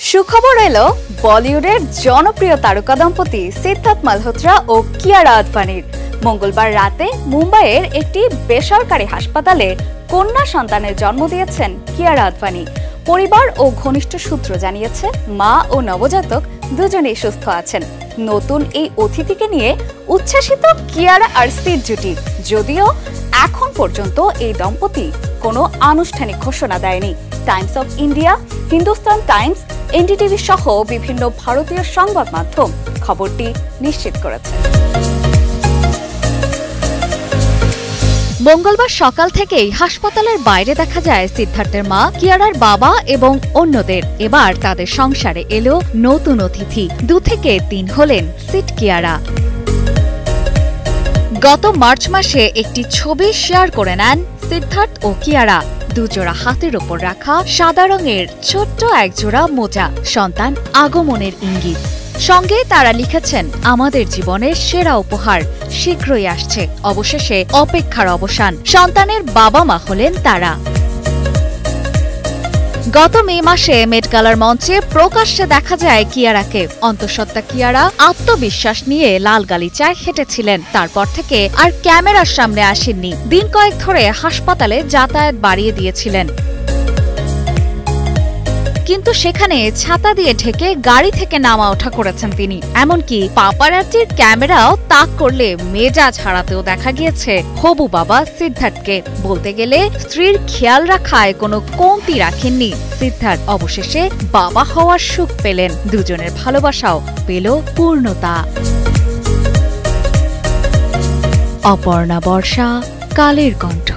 সুখবর এলো বলিউডের জনপ্রিয় তারকা দম্পতি সিদ্ধার্থ মালহোত্রা ও কিয়ারা আদভানির। মঙ্গলবার রাতে মুম্বাইয়ের একটি বেসরকারি হাসপাতালে কন্যা সন্তানের জন্ম দিয়েছেন কিয়ারা আদভানি। পরিবার ও ঘনিষ্ঠ সূত্র জানিয়েছে, মা ও নবজাতক দুজনেই সুস্থ আছেন। নতুন এই অতিথিকে নিয়ে উচ্ছ্বাসিত কিয়ারা আর সিদ জুটি, যদিও এখন পর্যন্ত এই দম্পতি কোনো আনুষ্ঠানিক ঘোষণা দেয়নি। Times of India, Hindustan Times, NDTV সহ বিভিন্ন ভারতীয় সংবাদ মাধ্যম খবরটি নিশ্চিত করেছে। মঙ্গলবার সকাল থেকেই হাসপাতালের বাইরে দেখা যায় সিদ্ধার্থের মা, কিয়ারার বাবা এবং অন্যদের। এবার তাদের সংসারে এলো নতুন অতিথি। 2 থেকে 3 হলেন সিড কিয়ারা। গত মার্চ মাসে একটি ছবি শেয়ার করে নেন সিদ্ধার্থ ও কিয়ারা। দুজোড়া হাতের ওপর রাখা সাদা রঙের ছোট্ট একজোড়া মোজা, সন্তান আগমনের ইঙ্গিত। সঙ্গে তারা লিখেছেন, আমাদের জীবনের সেরা উপহার শীঘ্রই আসছে। অবশেষে অপেক্ষার অবসান। সন্তানের বাবা মা হলেন তারা। গত মে মাসে মেট গালার মঞ্চে প্রকাশ্যে দেখা যায় কিয়ারাকে। অন্তঃসত্ত্বা কিয়ারা আত্মবিশ্বাস নিয়ে লাল গালিচায় হেঁটেছিলেন। তারপর থেকে আর ক্যামেরার সামনে আসেননি। দিন কয়েক ধরে হাসপাতালে যাতায়াত বাড়িয়ে দিয়েছিলেন, কিন্তু সেখানে ছাতা দিয়ে ঢেকে গাড়ি থেকে নামা ওঠা করেছেন তিনি। এমনকি পাপারাজ্জির ক্যামেরাও তাক করলে মেজাজ হারাতেও দেখা গিয়েছে হবু বাবা সিদ্ধার্থকে। বলতে গেলে স্ত্রীর খেয়াল রাখায় কোনো কমতি রাখেননি সিদ্ধার্থ। অবশেষে বাবা হওয়ার সুখ পেলেন। দুজনের ভালোবাসাও পেল পূর্ণতা। অপর্ণা বর্ষা, কালের কণ্ঠ।